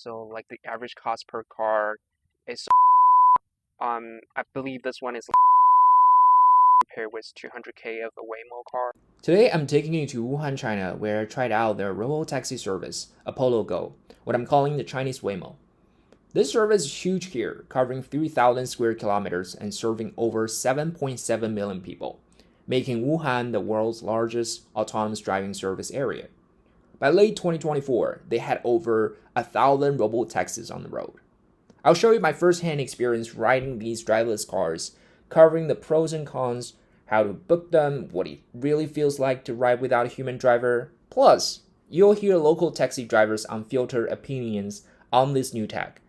So like the average cost per car is I believe this one is compared with 200K of a Waymo car. Today I'm taking you to Wuhan, China, where I tried out their robo-taxi service, Apollo Go, what I'm calling the Chinese Waymo. This service is huge here, covering 3,000 square kilometers and serving over 7.7 million people, making Wuhan the world's largest autonomous driving service area. By late 2024, they had over 1,000 robo-taxis on the road. I'll show you my first-hand experience riding these driverless cars, covering the pros and cons, how to book them, what it really feels like to ride without a human driver. Plus, you'll hear local taxi drivers' unfiltered opinions on this new tech.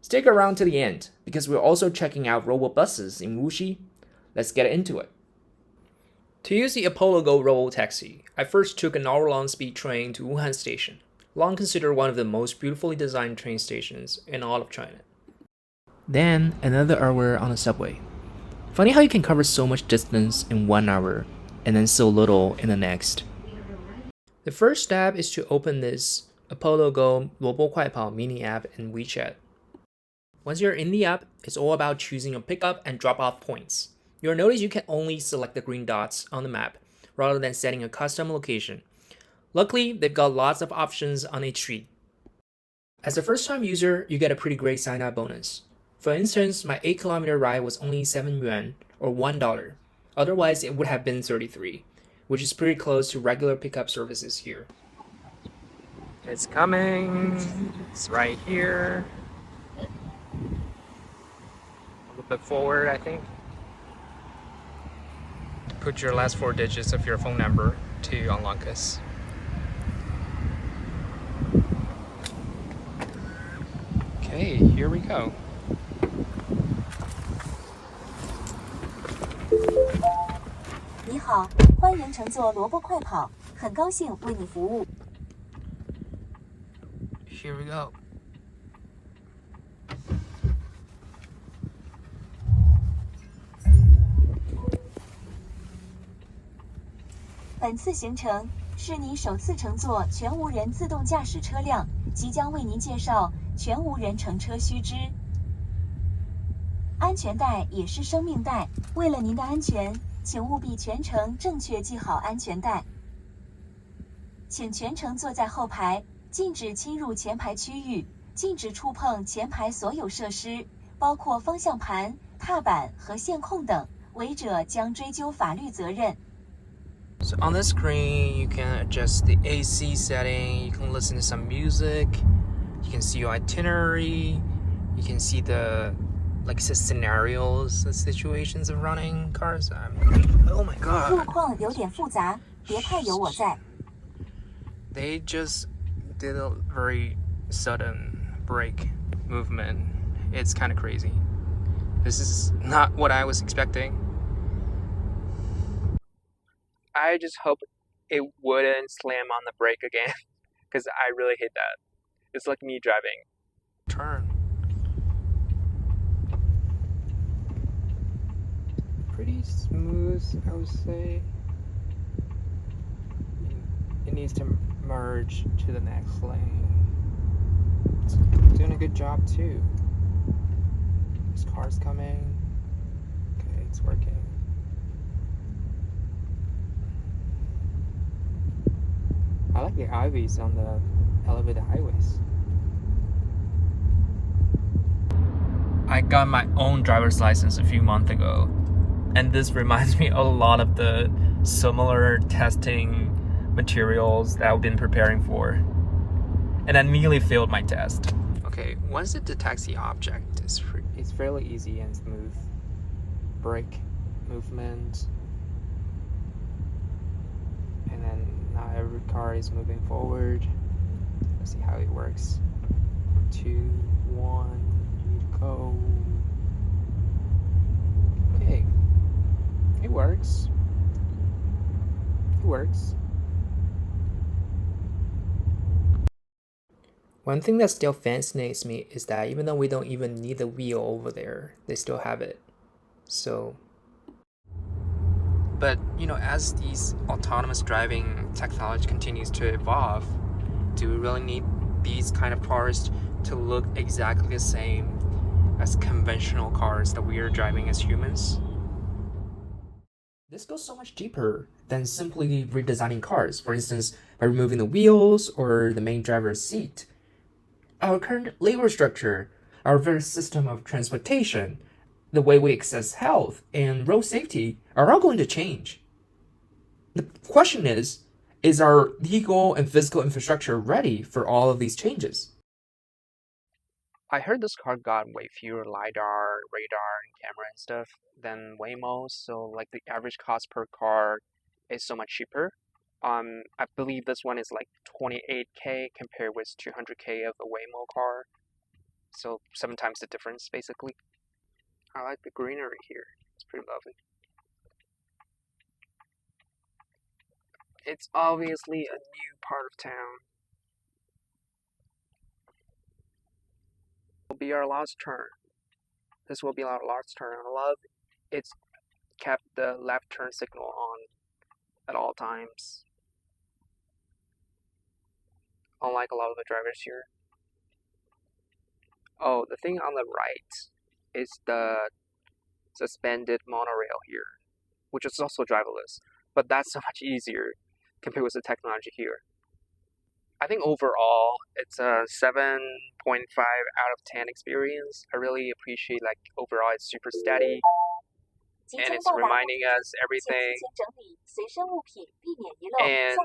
Stick around to the end, because we're also checking out robo-buses in Wuxi. Let's get into it. To use the Apollo Go robo-taxi, I first took an hour-long speed train to Wuhan Station, long considered one of the most beautifully designed train stations in all of China. Then, another hour on the subway. Funny how you can cover so much distance in 1 hour, and then so little in the next. The first step is to open this Apollo Go 罗卜快跑 mini app in WeChat. Once you're in the app, it's all about choosing a pickup and drop-off points. You'll notice you can only select the green dots on the map, rather than setting a custom location. Luckily, they've got lots of options on each street. As a first-time user, you get a pretty great sign-up bonus. For instance, my 8-kilometer ride was only 7 yuan, or $1. Otherwise, it would have been 33, which is pretty close to regular pickup services here. It's coming. It's right here. A little bit forward, I think. Put your last 4 digits of your phone number to unlock this. Okay, here we go. 你好，欢迎乘坐萝卜快跑，很高兴为你服务。 Here we go. 本次行程是你首次乘坐全无人自动驾驶车辆，即将为您介绍全无人乘车须知。安全带也是生命带，为了您的安全，请务必全程正确系好安全带。请全程坐在后排，禁止侵入前排区域，禁止触碰前排所有设施，包括方向盘、踏板和线控等，违者将追究法律责任。 So on the screen, you can adjust the AC setting, you can listen to some music, you can see your itinerary, you can see the scenarios, the situations of running cars. Oh my 路 god. 况有点复杂，别太有我在。 They just did a very sudden brake movement. It's kind of crazy. This is not what I was expecting. I just hope it wouldn't slam on the brake again, because I really hate that. It's like me driving. Turn. Pretty smooth, I would say. It needs to merge to the next lane. It's doing a good job too. This car's coming. Okay, it's working. I like the ivies on the elevated highways. I got my own driver's license a few months ago, and this reminds me a lot of the similar testing materials that I've been preparing for, and I nearly failed my test. Okay, once it detects the object, it's fairly easy and smooth. Brake movement, and then now every car is moving forward. Let's see how it works. 2, 1, go. Okay, it works. It works. One thing that still fascinates me is that even though we don't even need the wheel over there, they still have it. So, but as these autonomous driving technology continues to evolve, do we really need these kind of cars to look exactly the same as conventional cars that we are driving as humans. This goes so much deeper than simply redesigning cars, for instance, by removing the wheels or the main driver's seat. Our current labor structure, our very system of transportation, the way we access health and road safety are all going to change. The question is our legal and physical infrastructure ready for all of these changes? I heard this car got way fewer LiDAR, radar, and camera and stuff than Waymo, so like the average cost per car is so much cheaper. I believe this one is like 28K compared with 200K of a Waymo car, so 7 times the difference basically. I like the greenery here, it's pretty lovely. It's obviously a new part of town. Will be our last turn. This will be our last turn. I love it's kept the left turn signal on at all times. Unlike a lot of the drivers here. Oh, the thing on the right is the suspended monorail here, which is also driverless, but that's so much easier compared with the technology here. I think overall it's a 7.5 out of 10 experience. I really appreciate like overall it's super steady and it's reminding us everything and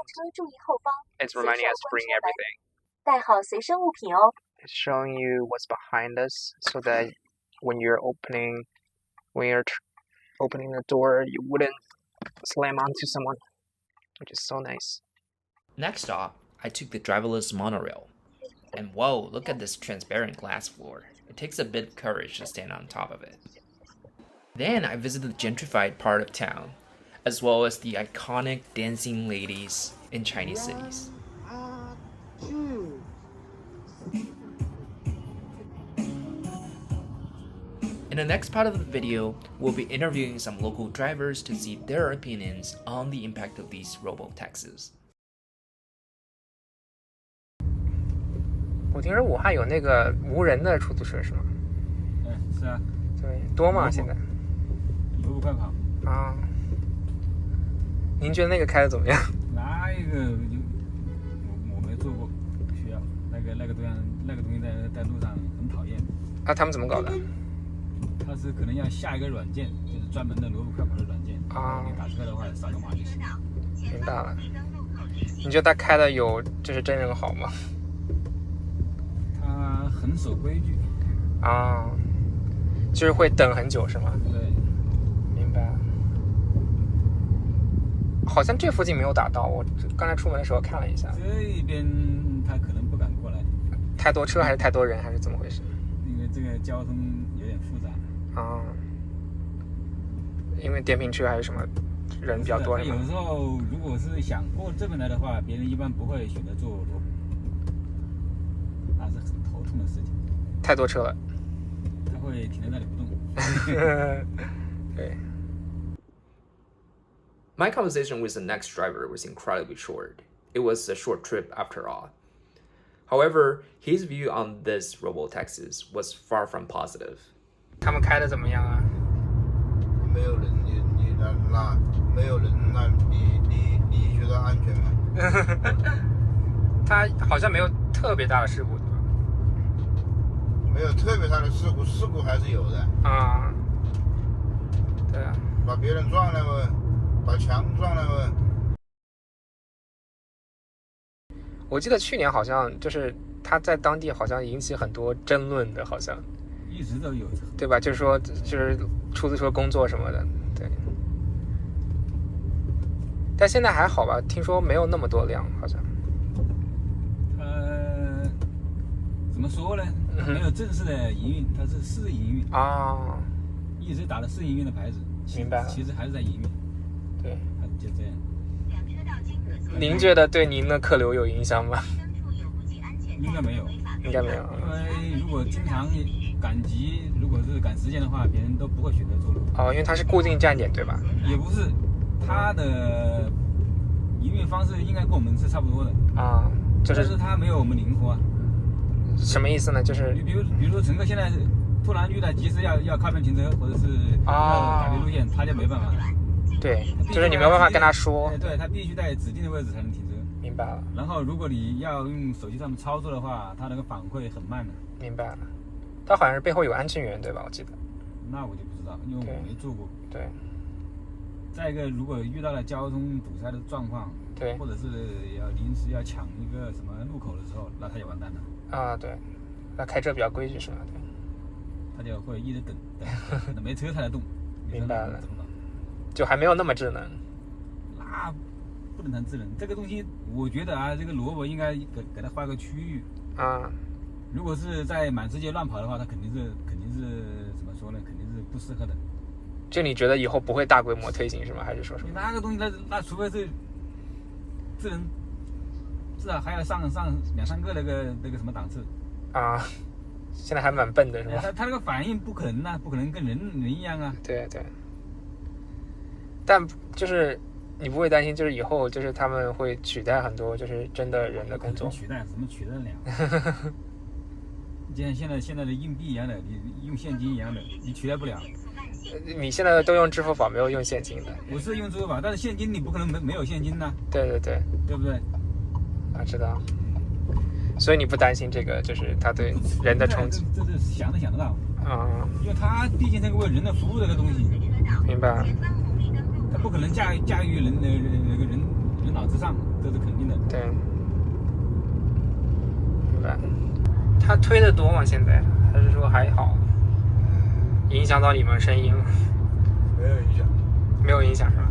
it's reminding us to bring everything. It's showing you what's behind us so that when you're opening the door you wouldn't slam onto someone, which is so nice. Next stop, I took the driverless monorail. And whoa, look at this transparent glass floor. It takes a bit of courage to stand on top of it. Then I visited the gentrified part of town, as well as the iconic dancing ladies in Chinese cities. In the next part of the video, we'll be interviewing some local drivers to see their opinions on the impact of these robo-taxis. 我听说武汉有那个无人的出租车是吗？是啊。对，多吗？现在？萝卜快跑。啊。您觉得那个开的怎么样？那一个我没坐过，需要那个东西在路上很讨厌。啊，他们怎么搞的？它是可能要下一个软件，就是专门的萝卜快跑的软件。啊。你打出来的话，扫个码就行。明白了。你觉得他开的有就是真人好吗？他很守规矩。啊，就是会等很久是吗？对。明白。好像这附近没有打到，我刚才出门的时候看了一下。这边他可能不敢过来。太多车还是太多人还是怎么回事？因为这个交通有点复杂。啊。因为电瓶车还是什么人比较多。有时候如果是想过这边来的话，别人一般不会选择坐萝卜，那是很头痛的事情。太多车了。他会停在那里不动。对。My conversation with the next driver was incredibly short. It was a short trip after all. However, his view on this robo-taxis was far from positive. 他们开的怎么样啊？没有人，你那没有人，那你觉得安全吗？它好像没有特别大的事故，对吧？没有特别大的事故还是有的。啊，对啊。把别人撞了嘛，把墙撞了嘛。我记得去年好像就是他在当地好像引起很多争论的，好像。一直都有。对吧？就是说，就是出租车工作什么的，对。但现在还好吧？听说没有那么多辆，好像。怎么说呢？没有正式的营运，它是试营运啊，一直打了试营运的牌子。明白了。其实还是在营运。对。就这样。您觉得对您的客流有影响吗？应该没有。应该没有。因为如果经常赶集，如果是赶时间的话，别人都不会选择坐萝卜。哦，因为它是固定站点，对吧？也不是，它的营运方式应该跟我们是差不多的。啊，但是它没有我们灵活啊。什么意思呢？就是比如说乘客现在突然遇到急事要靠边停车，或者是要改变路线，他就没办法了。对，就是你没有办法跟他说。对，他必须在指定的位置才能停车。明白了。然后如果你要用手机上面操作的话，他那个反馈很慢的。明白了。他好像是背后有安全员对吧？我记得。那我就不知道，因为我没做过。对。再一个，如果遇到了交通堵塞的状况，对，或者是要临时要抢一个什么路口的时候，那他就完蛋了。啊，对，那开车比较规矩是吧？对。他就会一直等，没车才能动。明白了。就还没有那么智能。那不能谈智能，这个东西我觉得啊，这个萝卜应该给它划个区域。啊。如果是在满世界乱跑的话，它肯定是怎么说呢？肯定是不适合的。就你觉得以后不会大规模推行是吗？还是说什么？那个东西，那除非是智能，至少还要上2-3个那个什么档次。啊。现在还蛮笨的是吧？他那个反应不可能啊，不可能跟人一样啊。对对。但就是你不会担心，就是以后就是他们会取代很多就是真的人的工作？取代？怎么取代得了？就像现在的硬币一样的，你用现金一样的，你取代不了。你现在都用支付宝，没有用现金的？我是用支付宝，但是现金你不可能没有现金呐。对对对。对不对？啊，知道。所以你不担心这个，就是它对人的冲击？这是想得到。啊。因为它毕竟是为人的服务这个东西。明白。它不可能驾驭人脑之上，这是肯定的。对。明白。他推的多吗？现在还是说还好？影响到你们声音了？没有影响。没有影响是吧？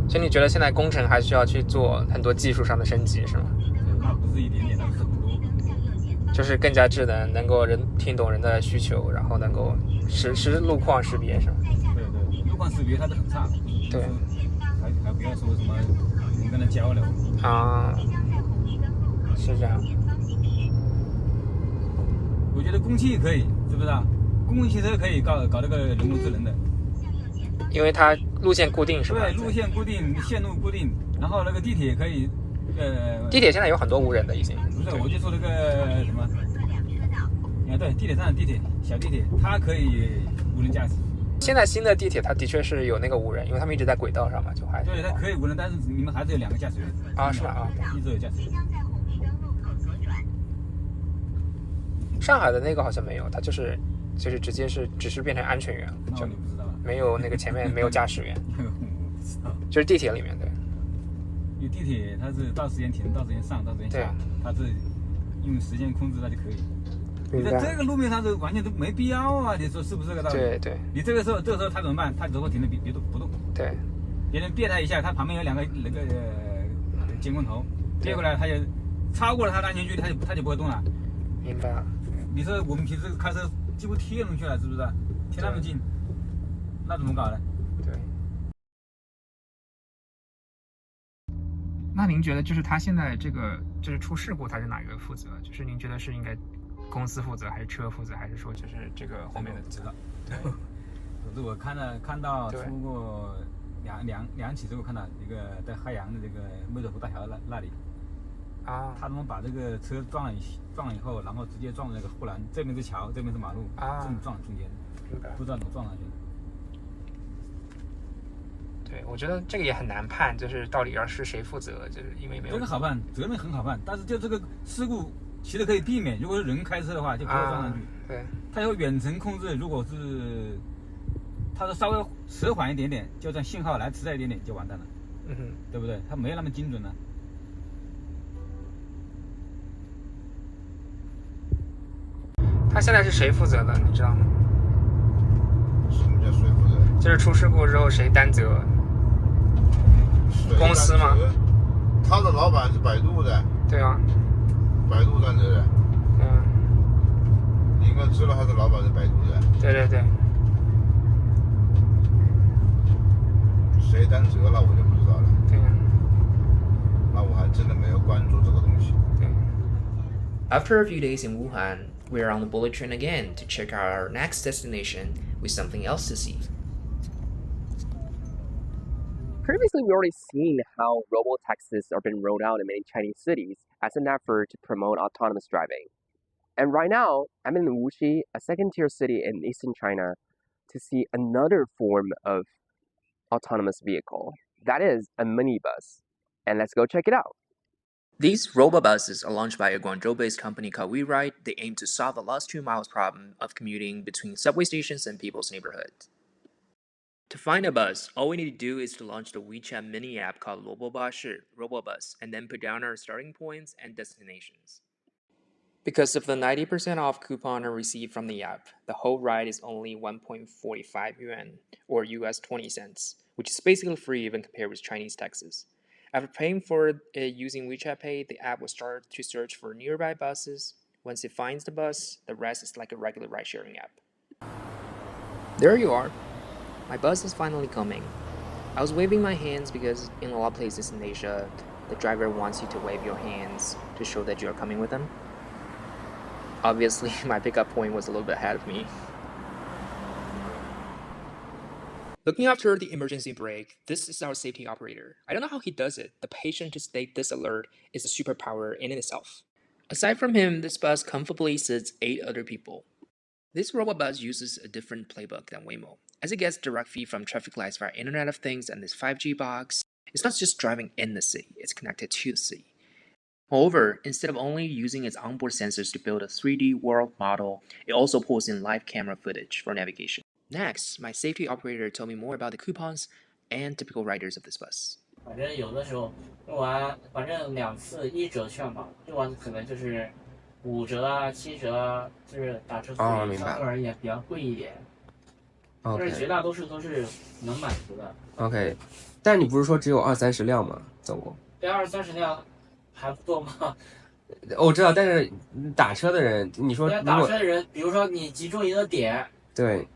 所以你觉得现在工程还需要去做很多技术上的升级是吗？那不是一点点，那是很多。就是更加智能，能够听懂人的需求，然后能够实路况识别是吗？对，路况识别它是很差。对。还不要说什么你跟他交流。啊。是这样。我觉得公汽可以，知不知道？公共汽车可以搞那个人工智能的。因为它路线固定是吧？对，路线固定，线路固定，然后那个地铁可以，地铁现在有很多无人的已经。不是，我就说那个什么，啊对，地铁站小地铁，它可以无人驾驶。现在新的地铁它的确是有那个无人，因为他们一直在轨道上嘛，就还。对，它可以无人，但是你们还是有2个驾驶员。啊，是吧？啊，一直有驾驶员。上海的那个好像没有，它就是直接只是变成安全员了，就没有那个前面没有驾驶员。就是地铁里面对。因为地铁它是到时间停，到时间上，到时间下，它是用时间控制它就可以。你在这个路面上是完全都没必要啊！你说是不是这个道理？对对。你这个时候他怎么办？他只会停的别动不动。对。别人别他一下，他旁边有2个那个监控头，别过来他就超过了他的安全距离，他就不会动了。明白了。你说我们平时开车几乎贴上去了，是不是？贴那么近，那怎么搞呢？对。那您觉得就是他现在这个就是出事故，他是哪个负责？就是您觉得是应该公司负责，还是车负责，还是说就是这个后面的责任？对。可是我看到出过两起之后，看到一个在海洋的这个湄洲湖大桥那里。啊。他们把这个车撞了以后，然后直接撞那个护栏，这边是桥，这边是马路，这么撞中间，不知道怎么撞上去的。对，我觉得这个也很难判，就是到底要是谁负责，就是因为没有。这个好办，责任很好办，但是就这个事故其实可以避免，如果是人开车的话，就不会撞上去。对。它有远程控制，如果是它是稍微迟缓一点点，就算信号来迟一点点就完蛋了。对不对？它没有那么精准呢。他现在是谁负责的？你知道吗？什么叫谁负责？就是出事故之后谁担责？公司吗？他的老板是百度的。对啊。百度担责的。你应该知道他的老板是百度的。对对对。谁担责了我就不知道了。对啊。那我还真的没有关注这个东西。对。After a few days in Wuhan, we are on the bullet train again to check out our next destination with something else to see. Previously, we already seen how robo-taxis are being rolled out in many Chinese cities as an effort to promote autonomous driving. And right now, I'm in Wuxi, a second-tier city in eastern China, to see another form of autonomous vehicle. That is a minibus. And let's go check it out. These robobuses are launched by a Guangzhou-based company called WeRide. They aim to solve the last 2 miles problem of commuting between subway stations and people's neighborhoods. To find a bus, all we need to do is to launch the WeChat mini app called Robobus, and then put down our starting points and destinations. Because of the 90% off coupon I received from the app, the whole ride is only 1.45 yuan, or US 20 cents, which is basically free when compared with Chinese taxes. After paying for it using WeChat Pay, the app will start to search for nearby buses. Once it finds the bus, the rest is like a regular ride-sharing app. There you are. My bus is finally coming. I was waving my hands because in a lot of places in Asia, the driver wants you to wave your hands to show that you are coming with them. Obviously, my pickup point was a little bit ahead of me. Looking after the emergency brake, this is our safety operator. I don't know how he does it. The patience to stay this alert is a superpower in itself. Aside from him, this bus comfortably sits 8 other people. This robobus uses a different playbook than Waymo, as it gets direct feed from traffic lights via Internet of Things and this 5G box. It's not just driving in the city, it's connected to the city. Moreover, instead of only using its onboard sensors to build a 3D world model, it also pulls in live camera footage for navigation. Next, my safety operator told me more about the coupons and typical riders of this bus. 反正有的时候用完，反正2次1折券嘛，用完可能就是5折啊、7折啊，就是打车费相对而言比较贵一点。但是绝大多数都是能满足的。OK， 但你不是说只有20-30辆吗？总共？这20-30辆还不多吗？我知道，但是打车的人，你说打车的人，比如说你集中一个点，对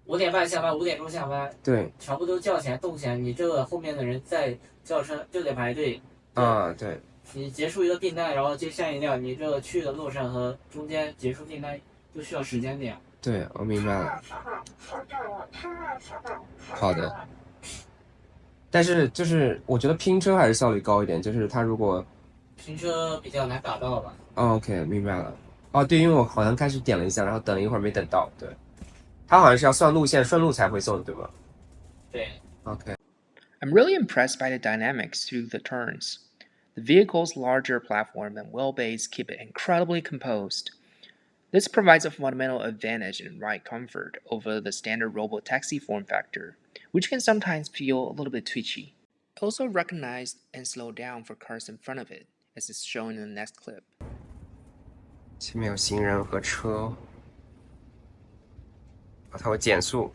，5点半下班，5点钟下班，对，全部都叫起来动起来，你这个后面的人再叫车就得排队。啊，对。你结束一个订单，然后接下一辆，你这个去的路上和中间结束订单都需要时间的呀。对，我明白了。好的。但是就是我觉得拼车还是效率高一点，就是它如果拼车比较难打到吧。OK， 明白了。哦，对，因为我好像开始点了一下，然后等了一会儿没等到。对，它好像是要算路线，顺路才会送，对吧？对。OK。I'm really impressed by the dynamics through the turns. The vehicle's larger platform and wheelbase keep it incredibly composed. This provides a fundamental advantage in ride comfort over the standard robo-taxi form factor, which can sometimes feel a little bit twitchy. It also recognized and slowed down for cars in front of it, as is shown in the next clip. 前面有行人和车，它会减速。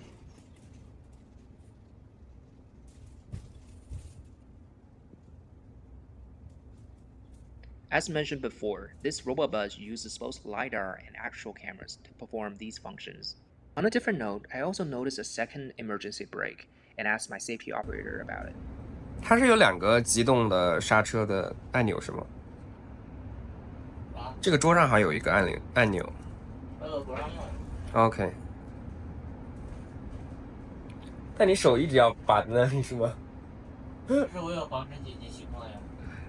As mentioned before, this robobus uses both LiDAR and actual cameras to perform these functions. On a different note, I also noticed a second emergency brake and asked my safety operator about it. 它是有2个机动的刹车的按钮是吗？这个桌上还有一个按钮。不让用。OK。但你手一直要把在那里是吗？这是我有防止紧急情况呀。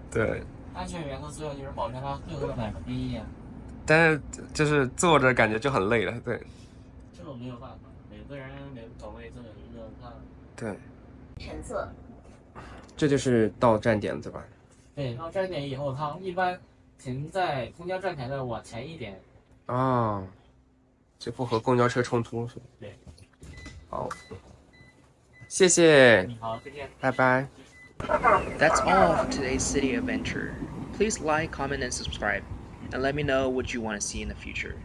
对。安全原则作用就是保证它最后的满分第一呀。但是就是坐着感觉就很累了，对。这个没有办法，每个人每个岗位都有一个它。对。橙色。这就是到站点对吧？对，到站点以后，它一般停在公交站台的往前一点。哦，这不和公交车冲突是吧？对。好，谢谢。你好，再见。拜拜。That's all for today's city adventure. Please like, comment, and subscribe, and let me know what you want to see in the future.